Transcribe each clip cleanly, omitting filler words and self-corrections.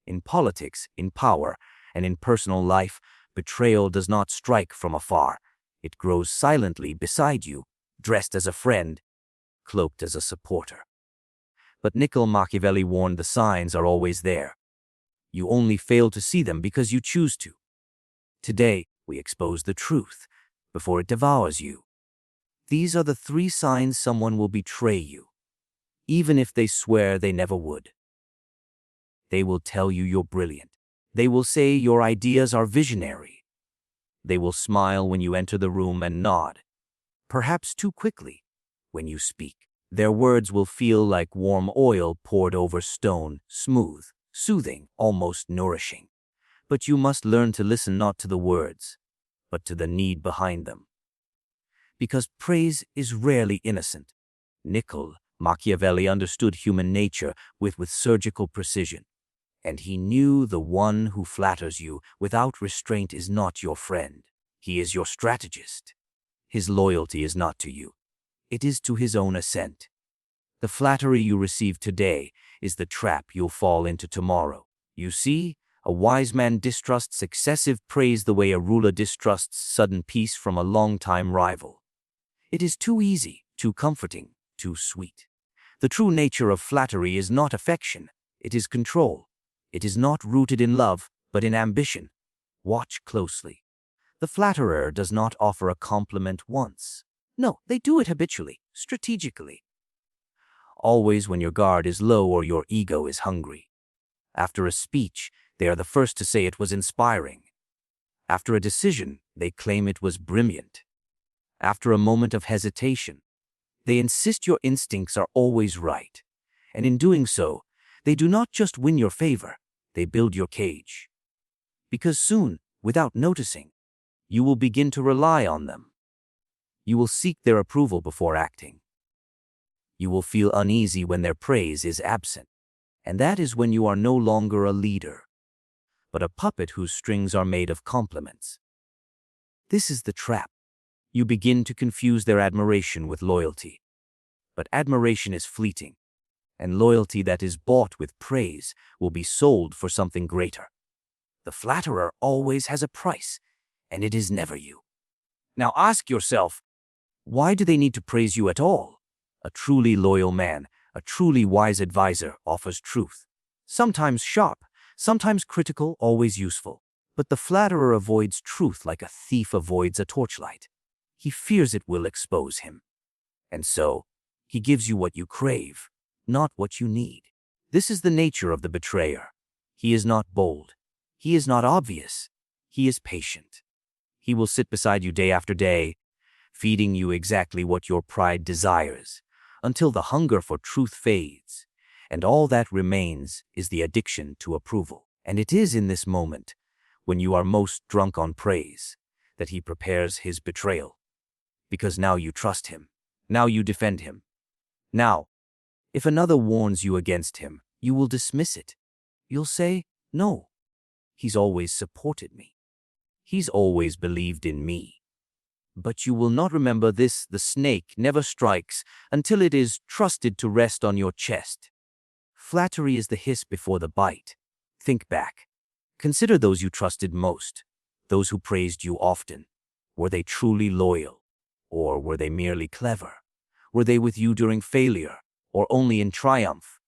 In politics, in power, and in personal life, betrayal does not strike from afar. It grows silently beside you, dressed as a friend, cloaked as a supporter. But Niccolò Machiavelli warned the signs are always there. You only fail to see them because you choose to. Today, we expose the truth before it devours you. These are the 3 signs someone will betray you, even if they swear they never would. They will tell you you're brilliant. They will say your ideas are visionary. They will smile when you enter the room and nod, perhaps too quickly, when you speak. Their words will feel like warm oil poured over stone, smooth, soothing, almost nourishing. But you must learn to listen not to the words, but to the need behind them. Because praise is rarely innocent. Niccolò Machiavelli understood human nature with surgical precision, and he knew the one who flatters you without restraint is not your friend. He is your strategist. His loyalty is not to you. It is to his own assent. The flattery you receive today is the trap you'll fall into tomorrow. You see, a wise man distrusts excessive praise the way a ruler distrusts sudden peace from a long-time rival. It is too easy, too comforting, too sweet. The true nature of flattery is not affection, it is control. It is not rooted in love, but in ambition. Watch closely. The flatterer does not offer a compliment once. No, they do it habitually, strategically. Always when your guard is low or your ego is hungry. After a speech, they are the first to say it was inspiring. After a decision, they claim it was brilliant. After a moment of hesitation, they insist your instincts are always right. And in doing so, they do not just win your favor, they build your cage. Because soon, without noticing, you will begin to rely on them. You will seek their approval before acting. You will feel uneasy when their praise is absent, and that is when you are no longer a leader, but a puppet whose strings are made of compliments. This is the trap. You begin to confuse their admiration with loyalty. But admiration is fleeting, and loyalty that is bought with praise will be sold for something greater. The flatterer always has a price, and it is never you. Now ask yourself, why do they need to praise you at all? A truly loyal man, a truly wise advisor offers truth. Sometimes sharp, sometimes critical, always useful. But the flatterer avoids truth like a thief avoids a torchlight. He fears it will expose him. And so, he gives you what you crave, not what you need. This is the nature of the betrayer. He is not bold. He is not obvious. He is patient. He will sit beside you day after day, feeding you exactly what your pride desires, until the hunger for truth fades, and all that remains is the addiction to approval. And it is in this moment, when you are most drunk on praise, that he prepares his betrayal. Because now you trust him. Now you defend him. Now, if another warns you against him, you will dismiss it. You'll say, no, he's always supported me. He's always believed in me. But you will not remember this: the snake never strikes until it is trusted to rest on your chest. Flattery is the hiss before the bite. Think back. Consider those you trusted most, those who praised you often. Were they truly loyal? Or were they merely clever? Were they with you during failure, or only in triumph?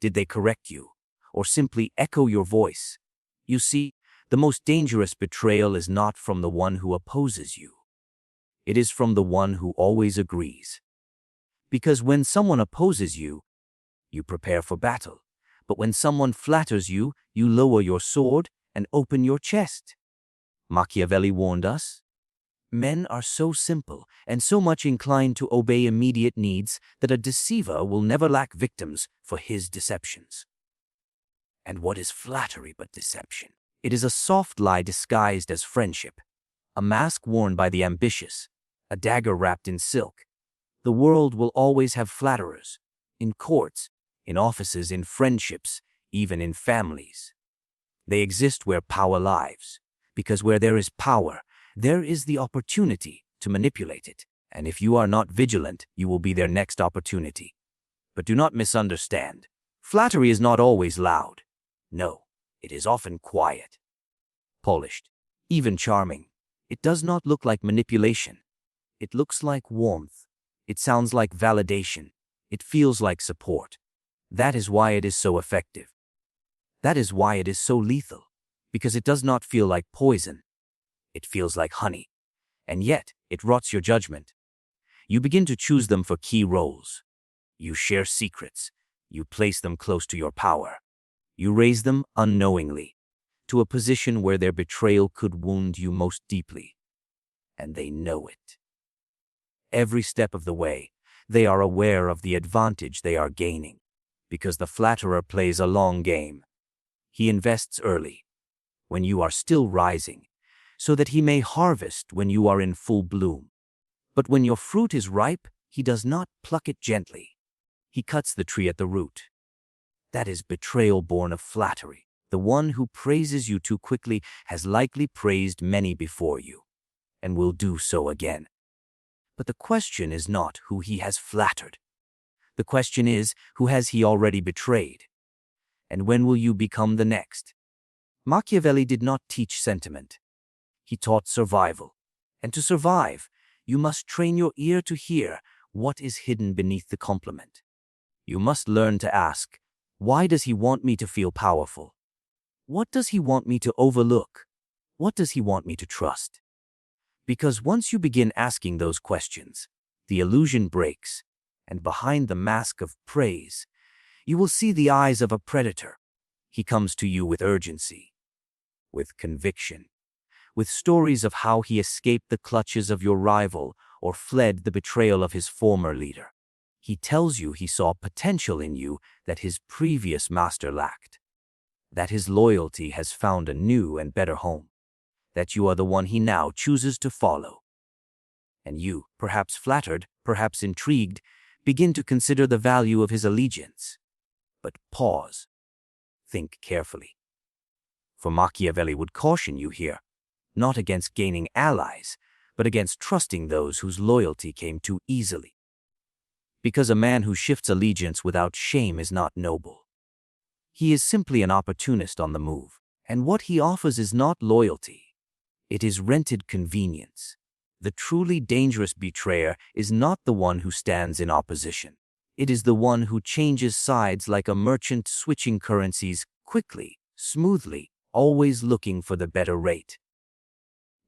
Did they correct you, or simply echo your voice? You see, the most dangerous betrayal is not from the one who opposes you. It is from the one who always agrees. Because when someone opposes you, you prepare for battle. But when someone flatters you, you lower your sword and open your chest. Machiavelli warned us. Men are so simple and so much inclined to obey immediate needs that a deceiver will never lack victims for his deceptions. And what is flattery but deception? It is a soft lie disguised as friendship, a mask worn by the ambitious, a dagger wrapped in silk. The world will always have flatterers, in courts, in offices, in friendships, even in families. They exist where power lives, because where there is power, there is the opportunity to manipulate it. And if you are not vigilant, you will be their next opportunity. But do not misunderstand. Flattery is not always loud. No, It is often quiet, polished, even charming. It does not look like manipulation. It looks like warmth. It sounds like validation. It feels like support. That is why it is so effective. That is why it is so lethal, because it does not feel like poison. It feels like honey, and yet it rots your judgment. You begin to choose them for key roles. You share secrets. You place them close to your power. You raise them unknowingly to a position where their betrayal could wound you most deeply, and they know it. Every step of the way, they are aware of the advantage they are gaining, because the flatterer plays a long game. He invests early, when you are still rising, so that he may harvest when you are in full bloom. But when your fruit is ripe, he does not pluck it gently. He cuts the tree at the root. That is betrayal born of flattery. The one who praises you too quickly has likely praised many before you, and will do so again. But the question is not who he has flattered. The question is, who has he already betrayed? And when will you become the next? Machiavelli did not teach sentiment. He taught survival. And to survive, you must train your ear to hear what is hidden beneath the compliment. You must learn to ask, why does he want me to feel powerful? What does he want me to overlook? What does he want me to trust? Because once you begin asking those questions, the illusion breaks, and behind the mask of praise, you will see the eyes of a predator. He comes to you with urgency, with conviction, with stories of how he escaped the clutches of your rival or fled the betrayal of his former leader. He tells you he saw potential in you that his previous master lacked, that his loyalty has found a new and better home, that you are the one he now chooses to follow. And you, perhaps flattered, perhaps intrigued, begin to consider the value of his allegiance. But pause. Think carefully. For Machiavelli would caution you here, not against gaining allies, but against trusting those whose loyalty came too easily. Because a man who shifts allegiance without shame is not noble. He is simply an opportunist on the move, and what he offers is not loyalty. It is rented convenience. The truly dangerous betrayer is not the one who stands in opposition. It is the one who changes sides like a merchant switching currencies quickly, smoothly, always looking for the better rate.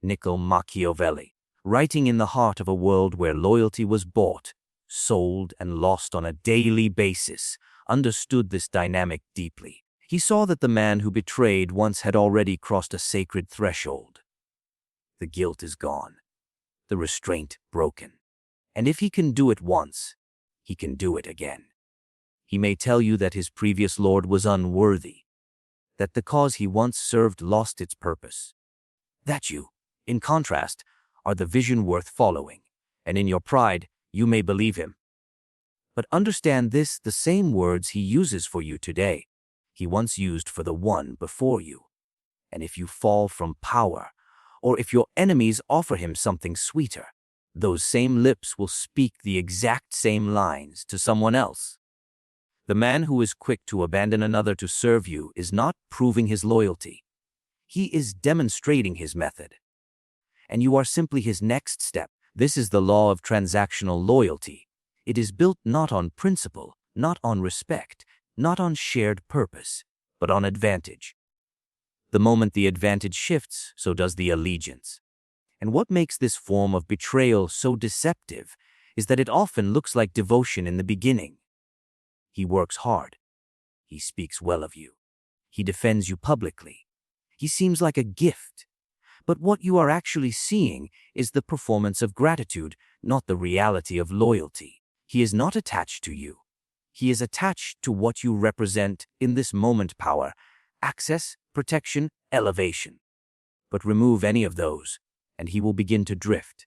Niccolò Machiavelli, writing in the heart of a world where loyalty was bought, sold, and lost on a daily basis, understood this dynamic deeply. He saw that the man who betrayed once had already crossed a sacred threshold. The guilt is gone, the restraint broken, and if he can do it once, he can do it again. He may tell you that his previous lord was unworthy, that the cause he once served lost its purpose. That you, in contrast, are the vision worth following, and in your pride, you may believe him. But understand this, the same words he uses for you today, he once used for the one before you. And if you fall from power, or if your enemies offer him something sweeter, those same lips will speak the exact same lines to someone else. The man who is quick to abandon another to serve you is not proving his loyalty. He is demonstrating his method. And you are simply his next step. This is the law of transactional loyalty. It is built not on principle, not on respect, not on shared purpose, but on advantage. The moment the advantage shifts, so does the allegiance. And what makes this form of betrayal so deceptive is that it often looks like devotion in the beginning. He works hard. He speaks well of you. He defends you publicly. He seems like a gift. But what you are actually seeing is the performance of gratitude, not the reality of loyalty. He is not attached to you. He is attached to what you represent in this moment: power, access, protection, elevation. But remove any of those, and he will begin to drift.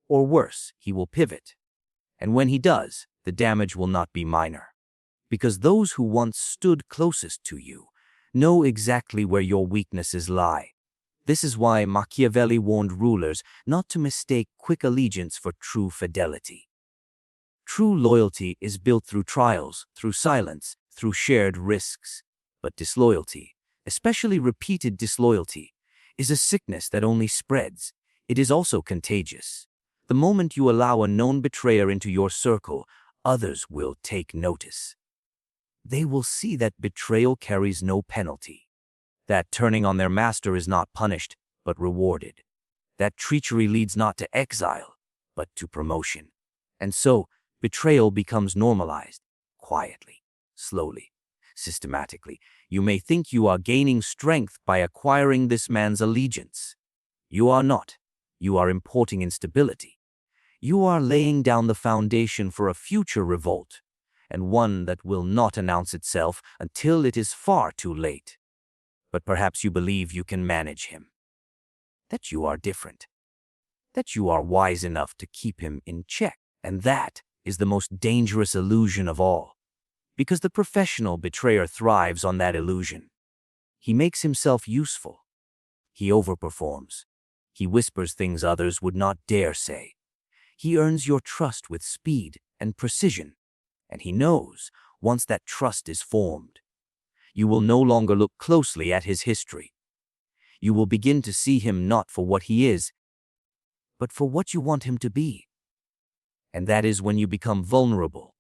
Or worse, he will pivot. And when he does, the damage will not be minor. Because those who once stood closest to you know exactly where your weaknesses lie. This is why Machiavelli warned rulers not to mistake quick allegiance for true fidelity. True loyalty is built through trials, through silence, through shared risks. But disloyalty, especially repeated disloyalty, is a sickness that only spreads. It is also contagious. The moment you allow a known betrayer into your circle, others will take notice. They will see that betrayal carries no penalty, that turning on their master is not punished, but rewarded, that treachery leads not to exile, but to promotion. And so, betrayal becomes normalized, quietly, slowly, systematically. You may think you are gaining strength by acquiring this man's allegiance. You are not. You are importing instability. You are laying down the foundation for a future revolt, and one that will not announce itself until it is far too late. But perhaps you believe you can manage him, that you are different, that you are wise enough to keep him in check. And that is the most dangerous illusion of all, because the professional betrayer thrives on that illusion. He makes himself useful. He overperforms. He whispers things others would not dare say. He earns your trust with speed and precision, and he knows, once that trust is formed, you will no longer look closely at his history. You will begin to see him not for what he is, but for what you want him to be. And that is when you become vulnerable,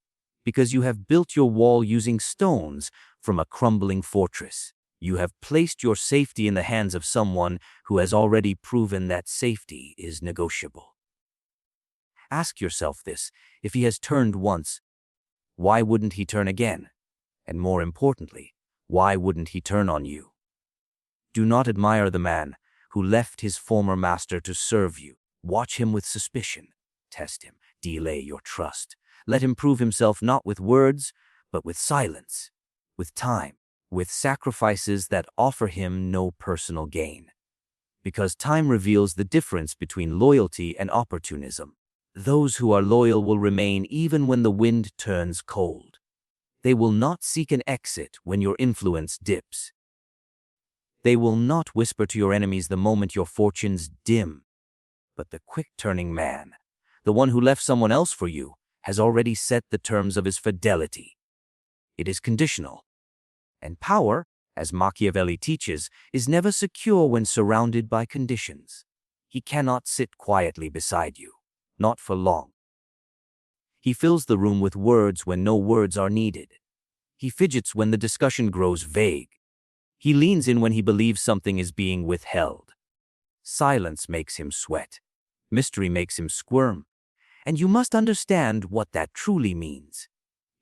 because you have built your wall using stones from a crumbling fortress. You have placed your safety in the hands of someone who has already proven that safety is negotiable. Ask yourself this: if he has turned once, why wouldn't he turn again? And more importantly, why wouldn't he turn on you? Do not admire the man who left his former master to serve you. Watch him with suspicion. Test him. Delay your trust. Let him prove himself not with words, but with silence, with time, with sacrifices that offer him no personal gain. Because time reveals the difference between loyalty and opportunism. Those who are loyal will remain even when the wind turns cold. They will not seek an exit when your influence dips. They will not whisper to your enemies the moment your fortunes dim. But the quick-turning man, the one who left someone else for you, has already set the terms of his fidelity. It is conditional. And power, as Machiavelli teaches, is never secure when surrounded by conditions. He cannot sit quietly beside you, not for long. He fills the room with words when no words are needed. He fidgets when the discussion grows vague. He leans in when he believes something is being withheld. Silence makes him sweat. Mystery makes him squirm. And you must understand what that truly means.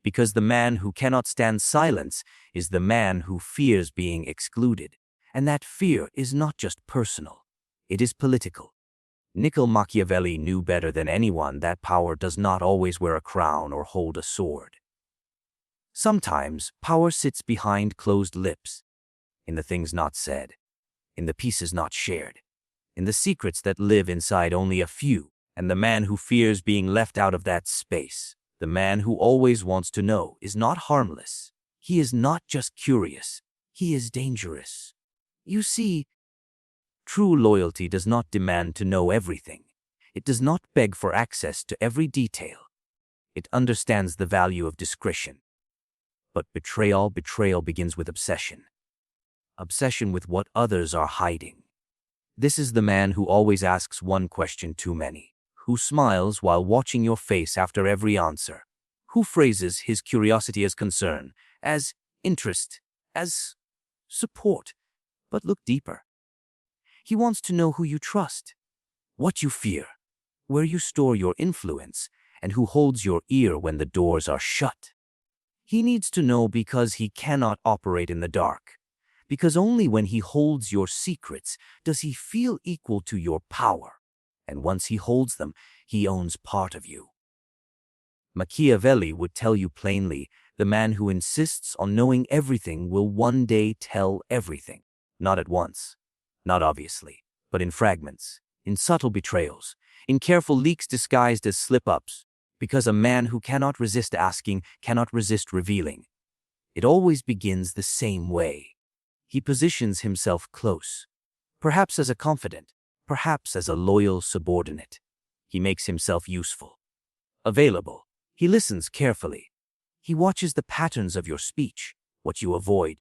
Because the man who cannot stand silence is the man who fears being excluded. And that fear is not just personal. It is political. Niccolò Machiavelli knew better than anyone that power does not always wear a crown or hold a sword. Sometimes power sits behind closed lips, in the things not said, in the pieces not shared, in the secrets that live inside only a few. And the man who fears being left out of that space, the man who always wants to know, is not harmless. He is not just curious. He is dangerous. You see, true loyalty does not demand to know everything. It does not beg for access to every detail. It understands the value of discretion. But betrayal begins with obsession. Obsession with what others are hiding. This is the man who always asks one question too many, who smiles while watching your face after every answer, who phrases his curiosity as concern, as interest, as support. But look deeper. He wants to know who you trust, what you fear, where you store your influence, and who holds your ear when the doors are shut. He needs to know because he cannot operate in the dark, because only when he holds your secrets does he feel equal to your power. And once he holds them, he owns part of you. Machiavelli would tell you plainly, the man who insists on knowing everything will one day tell everything. Not at once, not obviously, but in fragments, in subtle betrayals, in careful leaks disguised as slip-ups, because a man who cannot resist asking cannot resist revealing. It always begins the same way. He positions himself close, perhaps as a confidant, perhaps as a loyal subordinate. He makes himself useful, available. He listens carefully. He watches the patterns of your speech, what you avoid,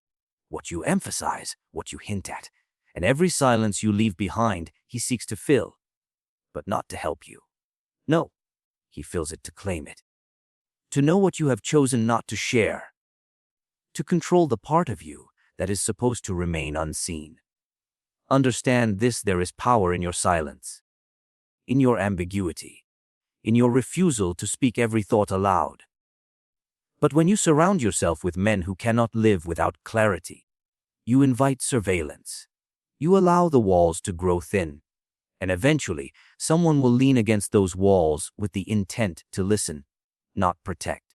what you emphasize, what you hint at, and every silence you leave behind, he seeks to fill, but not to help you. No, he fills it to claim it. To know what you have chosen not to share. To control the part of you that is supposed to remain unseen. Understand this: there is power in your silence, in your ambiguity, in your refusal to speak every thought aloud. But when you surround yourself with men who cannot live without clarity, you invite surveillance. You allow the walls to grow thin, and eventually someone will lean against those walls with the intent to listen, not protect.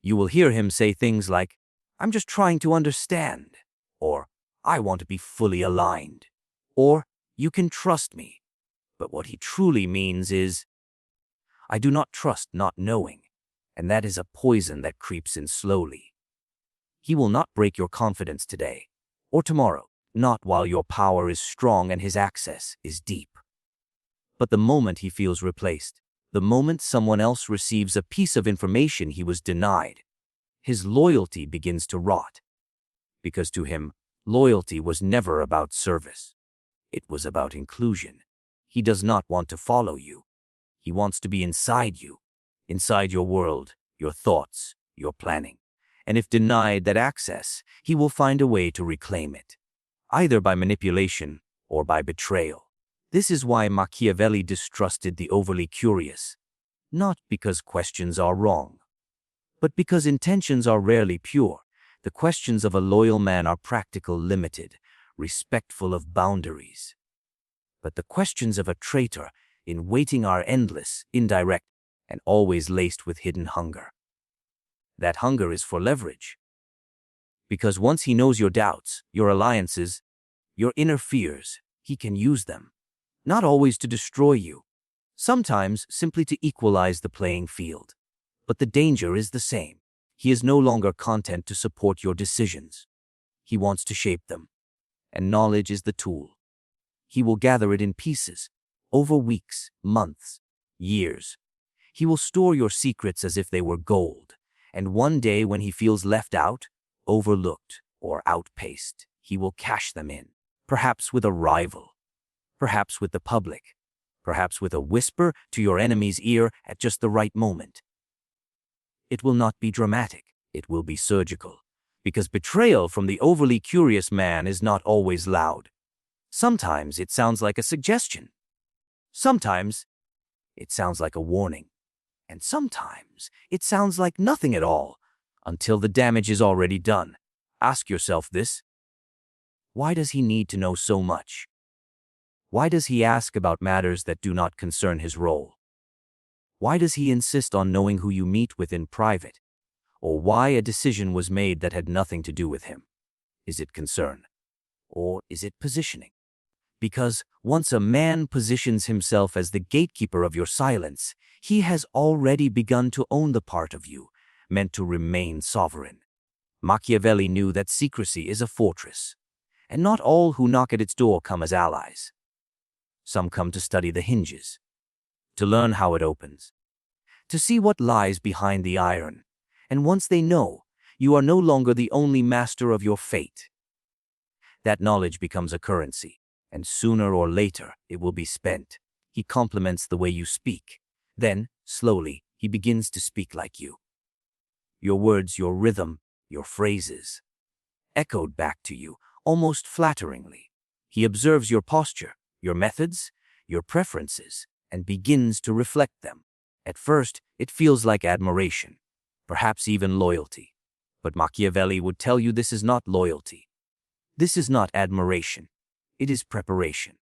You will hear him say things like, "I'm just trying to understand," or "I want to be fully aligned," or "You can trust me." But what he truly means is, "I do not trust not knowing," and that is a poison that creeps in slowly. He will not break your confidence today or tomorrow, not while your power is strong and his access is deep. But the moment he feels replaced, the moment someone else receives a piece of information he was denied, his loyalty begins to rot. Because to him, loyalty was never about service. It was about inclusion. He does not want to follow you. He wants to be inside you, inside your world, your thoughts, your planning. And if denied that access, he will find a way to reclaim it, either by manipulation or by betrayal. This is why Machiavelli distrusted the overly curious, not because questions are wrong, but because intentions are rarely pure. The questions of a loyal man are practical, limited, respectful of boundaries. But the questions of a traitor in waiting are endless, indirect, and always laced with hidden hunger. That hunger is for leverage. Because once he knows your doubts, your alliances, your inner fears, he can use them. Not always to destroy you, sometimes simply to equalize the playing field. But the danger is the same. He is no longer content to support your decisions. He wants to shape them. And knowledge is the tool. He will gather it in pieces, over weeks, months, years. He will store your secrets as if they were gold. And one day when he feels left out, overlooked, or outpaced, he will cash them in, perhaps with a rival, perhaps with the public, perhaps with a whisper to your enemy's ear at just the right moment. It will not be dramatic, it will be surgical, because betrayal from the overly curious man is not always loud. Sometimes it sounds like a suggestion. Sometimes it sounds like a warning. And sometimes it sounds like nothing at all, until the damage is already done. Ask yourself this: why does he need to know so much? Why does he ask about matters that do not concern his role? Why does he insist on knowing who you meet with in private? Or why a decision was made that had nothing to do with him? Is it concern? Or is it positioning? Because once a man positions himself as the gatekeeper of your silence, he has already begun to own the part of you meant to remain sovereign. Machiavelli knew that secrecy is a fortress, and not all who knock at its door come as allies. Some come to study the hinges, to learn how it opens, to see what lies behind the iron, and once they know, you are no longer the only master of your fate. That knowledge becomes a currency, and sooner or later it will be spent. He complements the way you speak. Then, slowly, he begins to speak like you. Your words, your rhythm, your phrases, echoed back to you, almost flatteringly. He observes your posture, your methods, your preferences, and begins to reflect them. At first, it feels like admiration, perhaps even loyalty. But Machiavelli would tell you this is not loyalty. This is not admiration. It is preparation.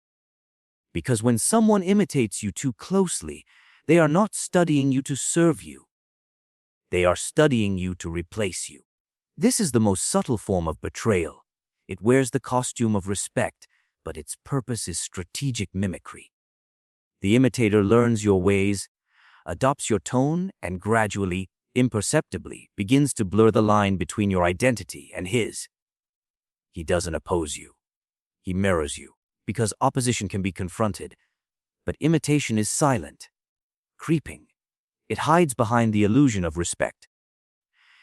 Because when someone imitates you too closely, they are not studying you to serve you. They are studying you to replace you. This is the most subtle form of betrayal. It wears the costume of respect, but its purpose is strategic mimicry. The imitator learns your ways, adopts your tone, and gradually, imperceptibly, begins to blur the line between your identity and his. He doesn't oppose you. He mirrors you, because opposition can be confronted, but imitation is silent, creeping. It hides behind the illusion of respect.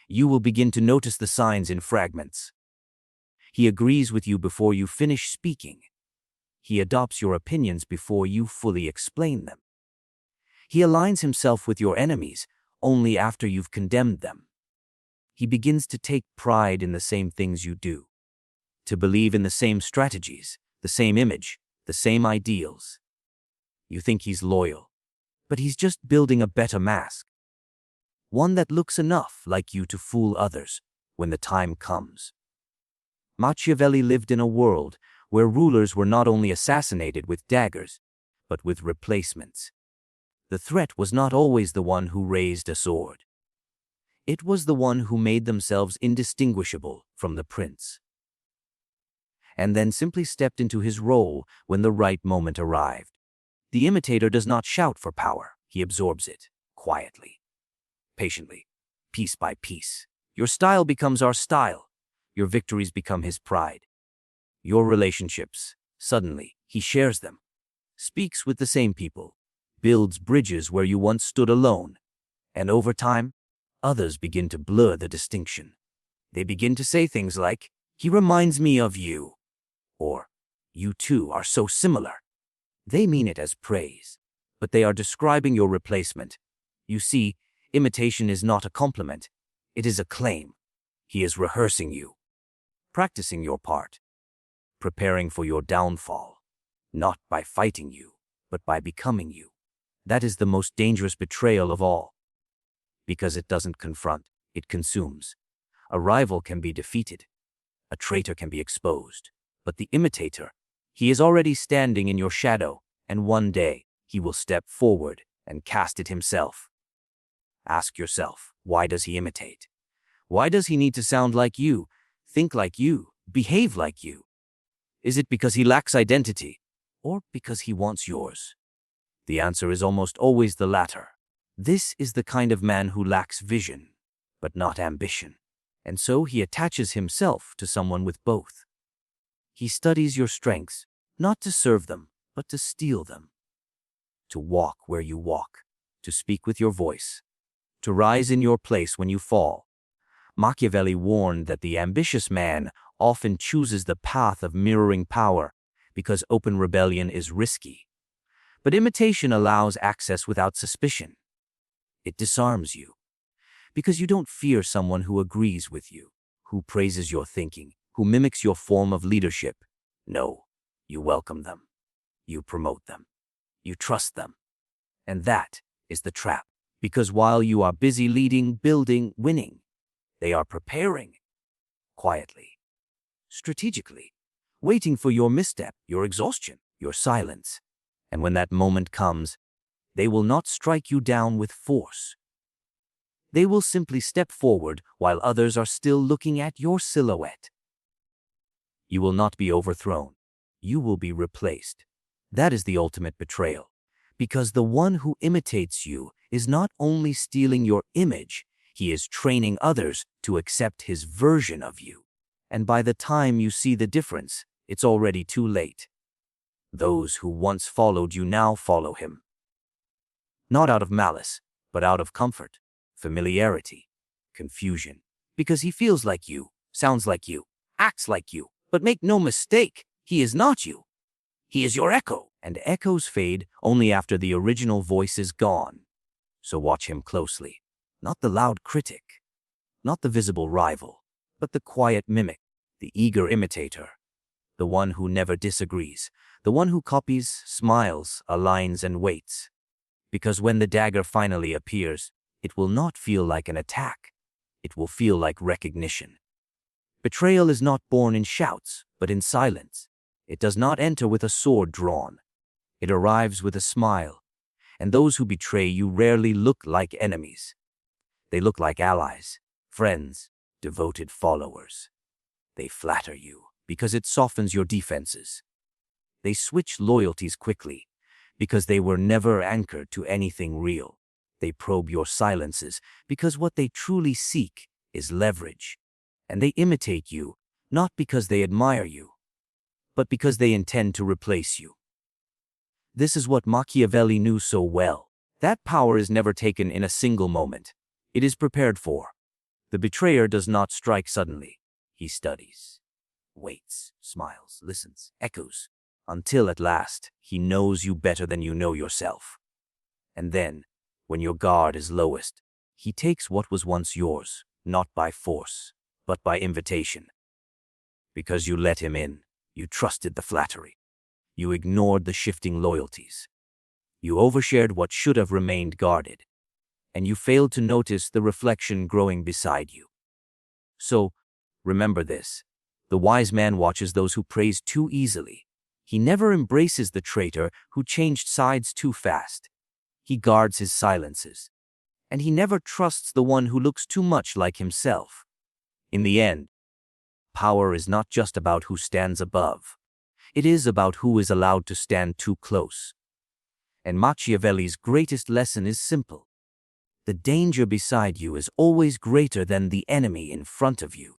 You will begin to notice the signs in fragments. He agrees with you before you finish speaking. He adopts your opinions before you fully explain them. He aligns himself with your enemies only after you've condemned them. He begins to take pride in the same things you do, to believe in the same strategies, the same image, the same ideals. You think he's loyal, but he's just building a better mask, one that looks enough like you to fool others when the time comes. Machiavelli lived in a world where rulers were not only assassinated with daggers, but with replacements. The threat was not always the one who raised a sword. It was the one who made themselves indistinguishable from the prince, and then simply stepped into his role when the right moment arrived. The imitator does not shout for power, he absorbs it, quietly, patiently, piece by piece. Your style becomes our style. Your victories become his pride. Your relationships, suddenly, he shares them, speaks with the same people, builds bridges where you once stood alone, and over time, others begin to blur the distinction. They begin to say things like, "He reminds me of you," or "You two are so similar." They mean it as praise, but they are describing your replacement. You see, imitation is not a compliment. It is a claim. He is rehearsing you, practicing your part, preparing for your downfall, not by fighting you, but by becoming you. That is the most dangerous betrayal of all, because it doesn't confront, it consumes. A rival can be defeated, a traitor can be exposed, but the imitator, he is already standing in your shadow, and one day he will step forward and cast it himself. Ask yourself, why does he imitate? Why does he need to sound like you, think like you, behave like you? Is it because he lacks identity, or because he wants yours? The answer is almost always the latter. This is the kind of man who lacks vision, but not ambition, and so he attaches himself to someone with both. He studies your strengths, not to serve them, but to steal them. To walk where you walk, to speak with your voice, to rise in your place when you fall. Machiavelli warned that the ambitious man often chooses the path of mirroring power because open rebellion is risky. But imitation allows access without suspicion. It disarms you, because you don't fear someone who agrees with you, who praises your thinking, who mimics your form of leadership. No, you welcome them. You promote them. You trust them. And that is the trap, because while you are busy leading, building, winning, they are preparing, quietly, strategically, waiting for your misstep, your exhaustion, your silence. And when that moment comes, they will not strike you down with force. They will simply step forward while others are still looking at your silhouette. You will not be overthrown. You will be replaced. That is the ultimate betrayal, because the one who imitates you is not only stealing your image, he is training others to accept his version of you. And by the time you see the difference, it's already too late. Those who once followed you now follow him. Not out of malice, but out of comfort, familiarity, confusion. Because he feels like you, sounds like you, acts like you. But make no mistake, he is not you. He is your echo. And echoes fade only after the original voice is gone. So watch him closely. Not the loud critic, not the visible rival, but the quiet mimic, the eager imitator, the one who never disagrees, the one who copies, smiles, aligns, and waits. Because when the dagger finally appears, it will not feel like an attack. It will feel like recognition. Betrayal is not born in shouts, but in silence. It does not enter with a sword drawn. It arrives with a smile, and those who betray you rarely look like enemies. They look like allies, friends, devoted followers. They flatter you because it softens your defenses. They switch loyalties quickly because they were never anchored to anything real. They probe your silences because what they truly seek is leverage. And they imitate you, not because they admire you, but because they intend to replace you. This is what Machiavelli knew so well. That power is never taken in a single moment. It is prepared for. The betrayer does not strike suddenly. He studies. waits, smiles, listens, echoes, until at last he knows you better than you know yourself. And then, when your guard is lowest, he takes what was once yours, not by force, but by invitation. Because you let him in, you trusted the flattery. You ignored the shifting loyalties. You overshared what should have remained guarded, and you failed to notice the reflection growing beside you. So, remember this. The wise man watches those who praise too easily. He never embraces the traitor who changed sides too fast. He guards his silences, and he never trusts the one who looks too much like himself. In the end, power is not just about who stands above. It is about who is allowed to stand too close. And Machiavelli's greatest lesson is simple. The danger beside you is always greater than the enemy in front of you.